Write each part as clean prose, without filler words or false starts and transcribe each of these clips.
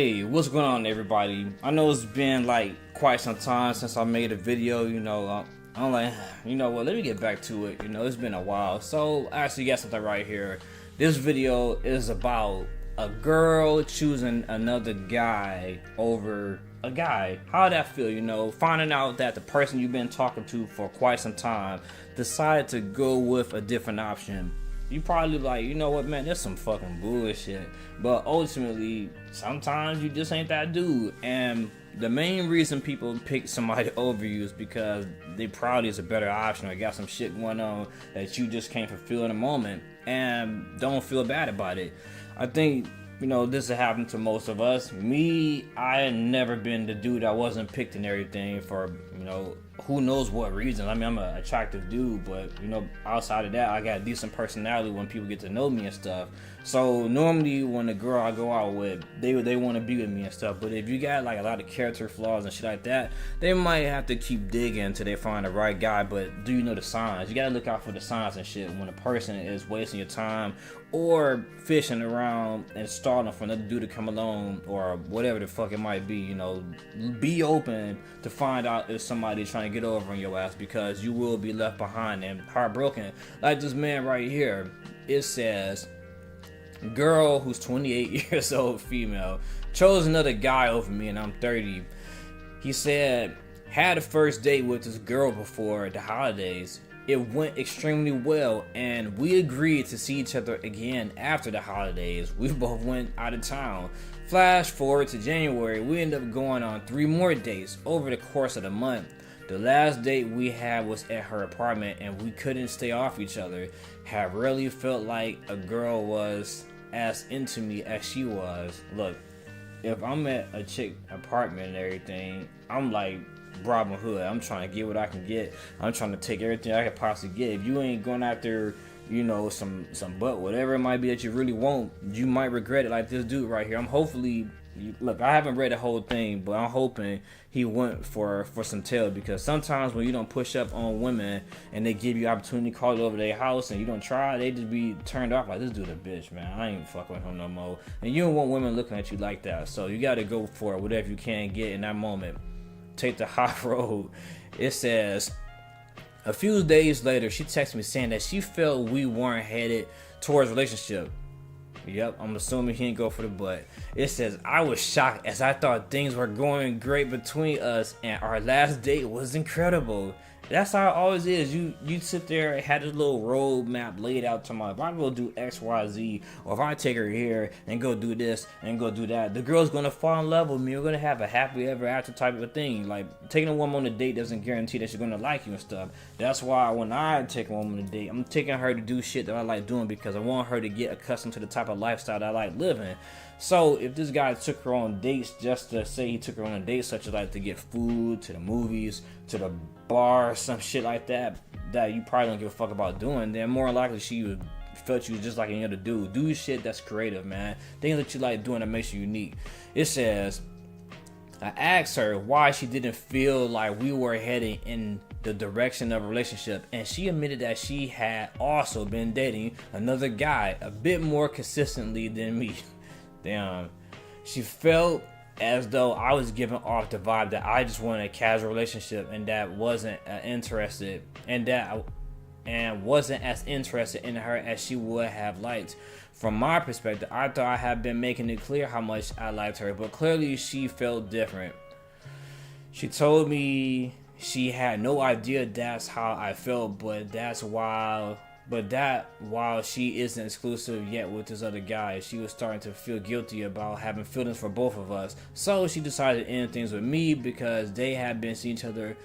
Hey, what's going on, everybody? I know it's been like quite some time since I made a video. I'm like, you know what? Let me get back to it. It's been a while. So I actually got something right here. This video is about a girl choosing another guy over a guy. How'd that feel? Finding out that the person you've been talking to for quite some time decided to go with a different option. You probably like, you know what, man, that's some fucking bullshit. But ultimately, sometimes you just ain't that dude. And the main reason people pick somebody over you is because they probably is a better option or got some shit going on that you just can't fulfill in a moment and don't feel bad about it. I think, this has happened to most of us. Me, I had never been the dude that wasn't picked and everything for, who knows what reason. I mean, I'm an attractive dude, but, outside of that, I got a decent personality when people get to know me and stuff. So normally when the girl I go out with, they want to be with me and stuff. But if you got like a lot of character flaws and shit like that, they might have to keep digging until they find the right guy. But do you know the signs? You gotta look out for the signs and shit when a person is wasting your time or fishing around and stalling for another dude to come along or whatever the fuck it might be. Be open to find out if somebody's trying to get over on your ass, because you will be left behind and heartbroken. Like this man right here, it says, girl who's 28 years old, female, chose another guy over me and I'm 30. He said, had a first date with this girl before the holidays. It went extremely well and we agreed to see each other again after the holidays. We both went out of town. Flash forward to January, we ended up going on 3 more dates over the course of the month. The last date we had was at her apartment and we couldn't stay off each other. Have really felt like a girl was as into me as she was. Look, if I'm at a chick apartment and everything, I'm like Robin Hood. I'm trying to get what I can get. I'm trying to take everything I could possibly get. If you ain't going after, some butt, whatever it might be that you really want, you might regret it like this dude right here. Look, I haven't read the whole thing, but I'm hoping he went for some tail, because sometimes when you don't push up on women and they give you opportunity, call it over their house, and you don't try, they just be turned off like, this dude a bitch, man. I ain't fucking with him no more. And you don't want women looking at you like that, so you got to go for it, whatever you can get in that moment. Take the high road. It says, a few days later, she texted me saying that she felt we weren't headed towards a relationship. Yep, I'm assuming he didn't go for the butt. It says, I was shocked as I thought things were going great between us and our last date was incredible. That's how it always is. You sit there and have this little road map laid out to if I go do X, Y, Z, or if I take her here and go do this and go do that, the girl's gonna fall in love with me. We're gonna have a happy ever after type of a thing. Like, taking a woman on a date doesn't guarantee that she's gonna like you and stuff. That's why when I take a woman on a date, I'm taking her to do shit that I like doing, because I want her to get accustomed to the type of lifestyle that I like living. So if this guy took her on dates just to say he took her on a date, such as like to get food, to the movies, to the bar, some shit like that you probably don't give a fuck about doing, then more likely she would felt you just like any other dude. Do shit that's creative, man. Things that you like doing that makes you unique. It says, I asked her why she didn't feel like we were heading in the direction of a relationship, and she admitted that she had also been dating another guy a bit more consistently than me. Damn. She felt as though I was giving off the vibe that I just wanted a casual relationship and that wasn't interested wasn't as interested in her as she would have liked. From my perspective, I thought I had been making it clear how much I liked her, but clearly she felt different. She told me she had no idea that's how I felt, but while she isn't exclusive yet with this other guy, she was starting to feel guilty about having feelings for both of us. So she decided to end things with me because they had been seeing each other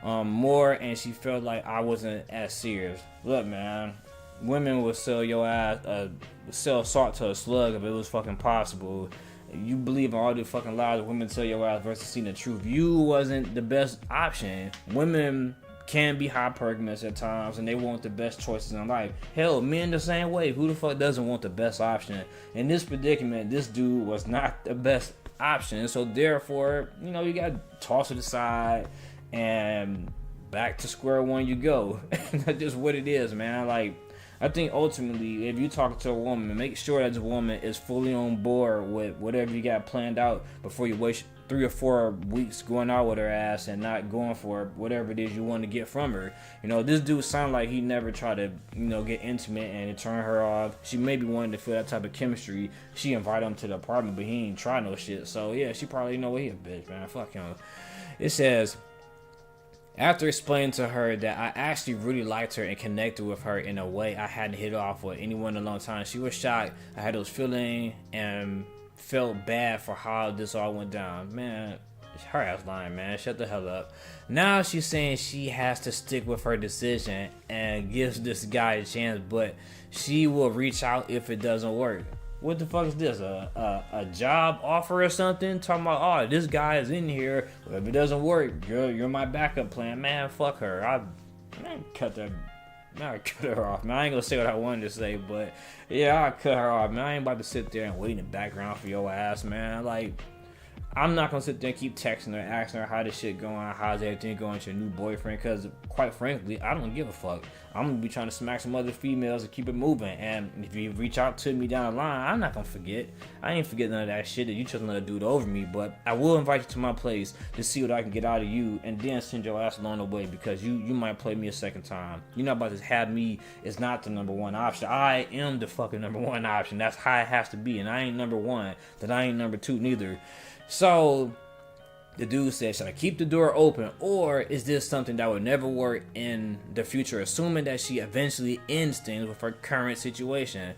more, and she felt like I wasn't as serious. Look, man, women would sell your ass, sell salt to a slug if it was fucking possible. You believe in all the fucking lies women tell your ass versus seeing the truth. You wasn't the best option. Women can be hypergamous at times and they want the best choices in life. Hell, men the same way. Who the fuck doesn't want the best option? In this predicament, this dude was not the best option, so therefore, you gotta toss it aside and back to square one you go. That's just what it is, man. Like, I think ultimately, if you talk to a woman, make sure that the woman is fully on board with whatever you got planned out before you waste 3 or 4 weeks going out with her ass and not going for whatever it is you want to get from her. You know, this dude sound like he never tried to, you know, get intimate and turn her off. She maybe wanted to feel that type of chemistry. She invited him to the apartment, but he ain't try no shit. So yeah, she probably know he a bitch, man. Fuck him. It says, after explaining to her that I actually really liked her and connected with her in a way I hadn't hit off with anyone in a long time, she was shocked. I had those feelings and felt bad for how this all went down. Man, her ass lying, man. Shut the hell up. Now she's saying she has to stick with her decision and gives this guy a chance, but she will reach out if it doesn't work. What the fuck is this? A job offer or something? Talking about, oh, this guy is in here. Well, if it doesn't work, you're my backup plan. Man, fuck her. I cut her off, man. I ain't gonna say what I wanted to say, but yeah, I cut her off, man. I ain't about to sit there and wait in the background for your ass, man. Like, I'm not gonna sit there and keep texting her, asking her how this shit going, how's everything going to your new boyfriend, because quite frankly, I don't give a fuck. I'm gonna be trying to smack some other females and keep it moving, and if you reach out to me down the line, I'm not gonna forget. I ain't forget none of that shit that you chose another dude over me, but I will invite you to my place to see what I can get out of you, and then send your ass along the way, because you might play me a second time. You're not about to have me as not the number one option. I am the fucking number one option. That's how it has to be, and I ain't number one, then I ain't number two neither. So the dude said, should I keep the door open, or is this something that would never work in the future, assuming that she eventually ends things with her current situation?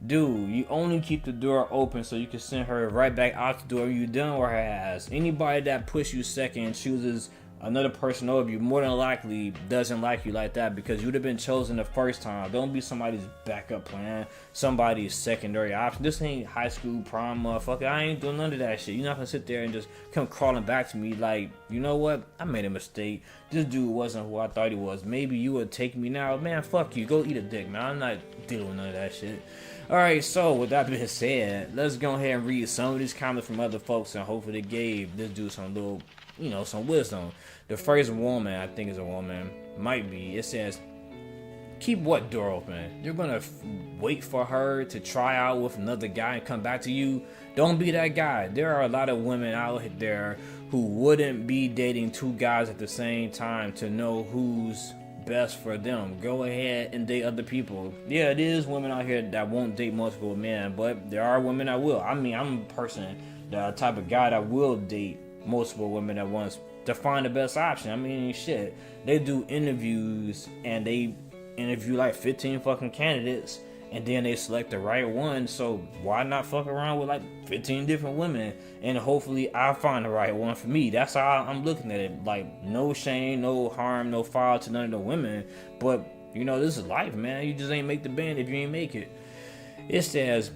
Dude, you only keep the door open so you can send her right back out the door when you're done with her ass. Anybody that puts you second and chooses another person over you more than likely doesn't like you like that, because you'd have been chosen the first time. Don't be somebody's backup plan, somebody's secondary option. This ain't high school prom, motherfucker. I ain't doing none of that shit. You're not gonna sit there and just come crawling back to me like, you know what, I made a mistake. This dude wasn't who I thought he was. Maybe you would take me now. Man, fuck you. Go eat a dick, man. I'm not dealing with none of that shit. Alright, so with that being said, let's go ahead and read some of these comments from other folks, and hopefully they gave this dude some little, you know, some wisdom. The first woman, I think is a woman, might be. It says, keep what door open? You're gonna wait for her to try out with another guy and come back to you? Don't be that guy. There are a lot of women out there who wouldn't be dating 2 guys at the same time to know who's best for them. Go ahead and date other people. Yeah, it is women out here that won't date multiple men, but there are women that will. I mean, I'm a person, the type of guy that will date multiple women at once to find the best option. I mean, shit, they do interviews and they interview like 15 fucking candidates, and then they select the right one. So why not fuck around with like 15 different women, and hopefully I find the right one for me. That's how I'm looking at it. Like, no shame, no harm, no foul to none of the women, but you know, this is life, man. You just ain't make the band if you ain't make it. It says,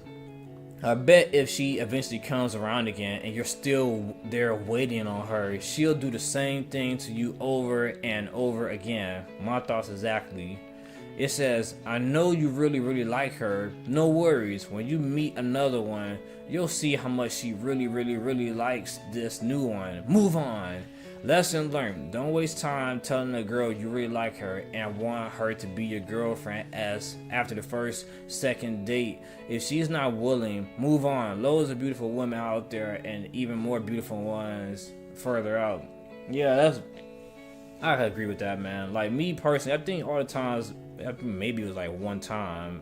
I bet if she eventually comes around again and you're still there waiting on her, she'll do the same thing to you over and over again. My thoughts exactly. It says, I know you really, really like her. No worries. When you meet another one, you'll see how much she really, really, really likes this new one. Move on. Lesson learned. Don't waste time telling a girl you really like her and want her to be your girlfriend as after the first, second date. If she's not willing, move on. Loads of beautiful women out there, and even more beautiful ones further out. Yeah, I agree with that, man. Like, me personally, I think all the times, maybe it was like one time,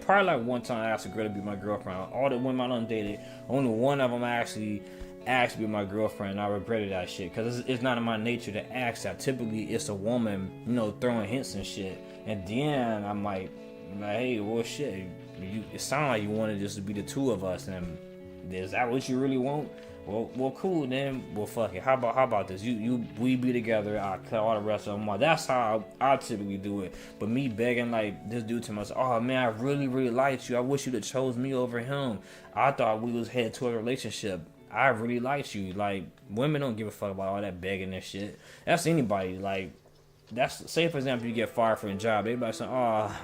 probably like one time I asked a girl to be my girlfriend. All the women I done dated, only one of them actually asked to be my girlfriend, and I regretted that shit, because it's not in my nature to ask that. Typically it's a woman, you know, throwing hints and shit, and then I'm like, hey, well, shit, it sounds like you wanted just to be the two of us, and is that what you really want? Well, cool then. Well, fuck it. How about this? We be together. I cut all the rest of them off. That's how I typically do it. But me begging like this dude to myself, oh man, I really, really liked you. I wish you'd have chose me over him. I thought we was headed to a relationship. I really liked you. Like, women don't give a fuck about all that begging and shit. That's anybody. Like, that's, say for example you get fired from a job. Everybody's saying, oh,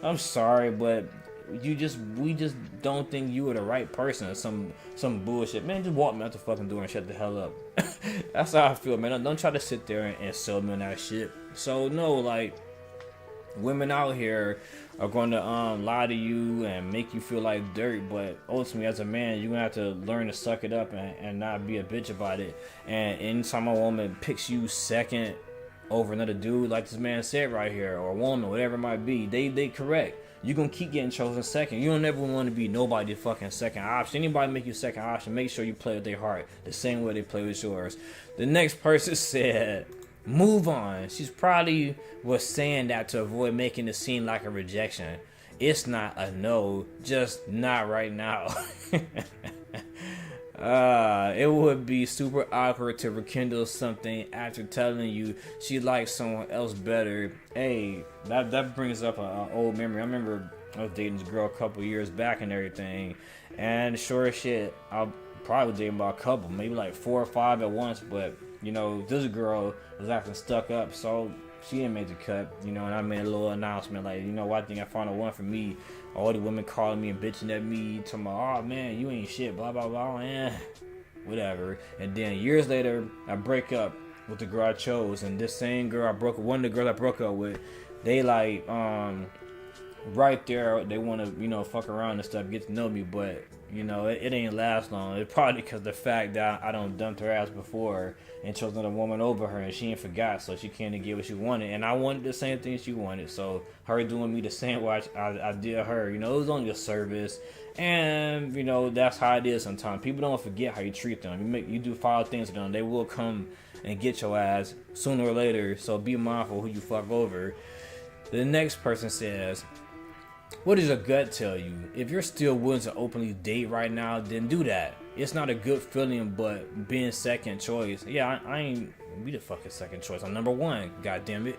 I'm sorry, but we just don't think you were the right person, or some bullshit. Man, just walk me out the fucking door and shut the hell up. That's how I feel, man. Don't try to sit there and sell me on that shit. So no, like, Women out here are going to lie to you and make you feel like dirt, but ultimately as a man you're gonna have to learn to suck it up and not be a bitch about it. And anytime a woman picks you second over another dude, like this man said right here, or a woman, whatever it might be, they correct. You're gonna keep getting chosen second. You don't ever want to be nobody's fucking second option. Anybody make you second option, make sure you play with their heart the same way they play with yours. The next person said, move on. She's probably was saying that to avoid making it seem like a rejection. It's not a no, just not right now. It would be super awkward to rekindle something after telling you she likes someone else better. Hey, that brings up an old memory. I remember I was dating this girl a couple years back and everything, and sure as shit, I probably was dating about a couple, maybe like 4 or 5 at once, but you know, this girl was acting stuck up, so she didn't make the cut, you know, and I made a little announcement like, you know what, I think I found the one for me. All the women calling me and bitching at me, talking about, oh man, you ain't shit, blah, blah, blah, man, whatever. And then years later, I break up with the girl I chose, and this same girl one of the girls I broke up with, they like, right there, they want to, you know, fuck around and stuff, get to know me, but you know, it ain't last long. It's probably because the fact that I done dumped her ass before and chose another woman over her, and she ain't forgot, so she can't get what she wanted, and I wanted the same thing she wanted, so her doing me the same way I did her, you know, it was only a service, and you know, that's how it is sometimes. People don't forget how you treat them. You do foul things to them, they will come and get your ass sooner or later, so be mindful who you fuck over. The next person says, what does your gut tell you? If you're still willing to openly date right now, then do that. It's not a good feeling, but being second choice. Yeah, I ain't be the fucking second choice. I'm number one, goddammit.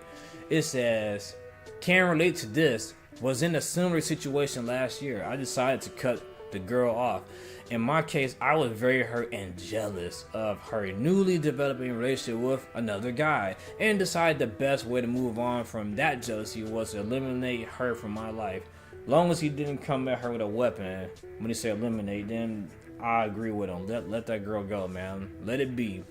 It says, can't relate to this. Was in a similar situation last year. I decided to cut the girl off. In my case, I was very hurt and jealous of her newly developing relationship with another guy, and decided the best way to move on from that jealousy was to eliminate her from my life. Long as he didn't come at her with a weapon, when he said eliminate, then I agree with him. Let that girl go, man. Let it be.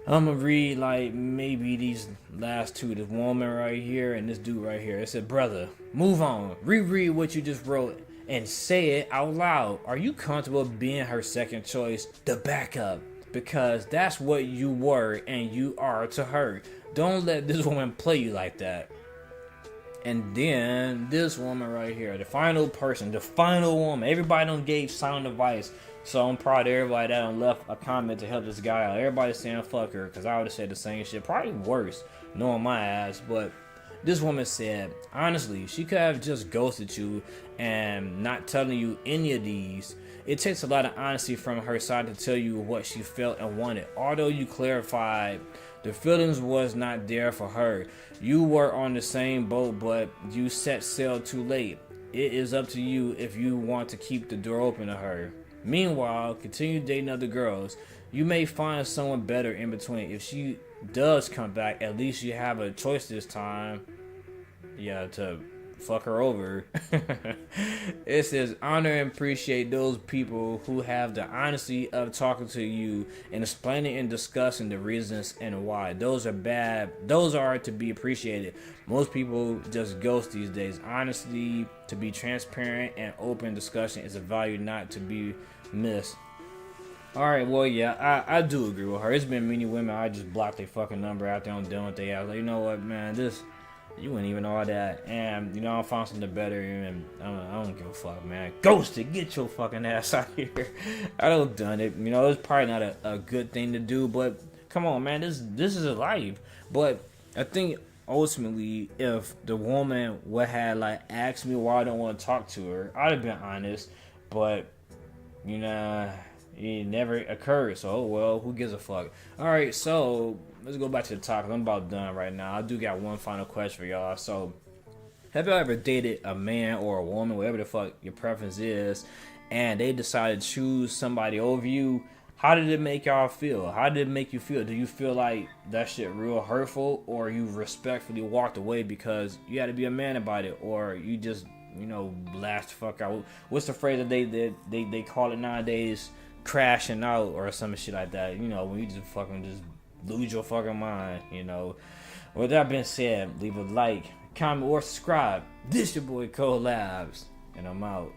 I'm gonna read like maybe these last two, this woman right here and this dude right here. It said, brother, move on. Reread what you just wrote and say it out loud. Are you comfortable being her second choice, the backup? Because that's what you were and you are to her. Don't let this woman play you like that. And then this woman right here, the final person, the final woman. Everybody done gave sound advice, so I'm proud of everybody that done left a comment to help this guy out. Everybody's saying fuck her, because I would have said the same shit, probably worse, knowing my ass. But this woman said, honestly, she could have just ghosted you and not telling you any of these. It takes a lot of honesty from her side to tell you what she felt and wanted. Although you clarified the feelings was not there for her. You were on the same boat, but you set sail too late. It is up to you if you want to keep the door open to her. Meanwhile, continue dating other girls. You may find someone better in between. If she does come back, at least you have a choice this time. Yeah, to fuck her over. It says, honor and appreciate those people who have the honesty of talking to you and explaining and discussing the reasons and why. Those are to be appreciated. Most people just ghost these days. Honesty, to be transparent and open discussion is a value not to be missed. Alright, well, yeah, I do agree with her. It's been many women I just blocked their fucking number after I'm done with their ass. Like, you know what, man, you wouldn't even know all that, and you know, I found something better, and I don't give a fuck, man. Ghosted, get your fucking ass out here. I done done it, you know. It's probably not a good thing to do, but come on, man, this is a life. But I think ultimately, if the woman would have like asked me why I don't want to talk to her, I'd have been honest. But you know, it never occurred, so oh well, who gives a fuck? Alright, so let's go back to the topic. I'm about done right now. I do got one final question for y'all. So, have y'all ever dated a man or a woman, whatever the fuck your preference is, and they decided to choose somebody over you? How did it make y'all feel? How did it make you feel? Do you feel like that shit real hurtful, or you respectfully walked away because you had to be a man about it, or you just, you know, blast the fuck out? What's the phrase that they call it nowadays? Crashing out or some shit like that. You know, when you just fucking just lose your fucking mind, you know. With that being said, leave a like, comment, or subscribe. This your boy Labz, and I'm out.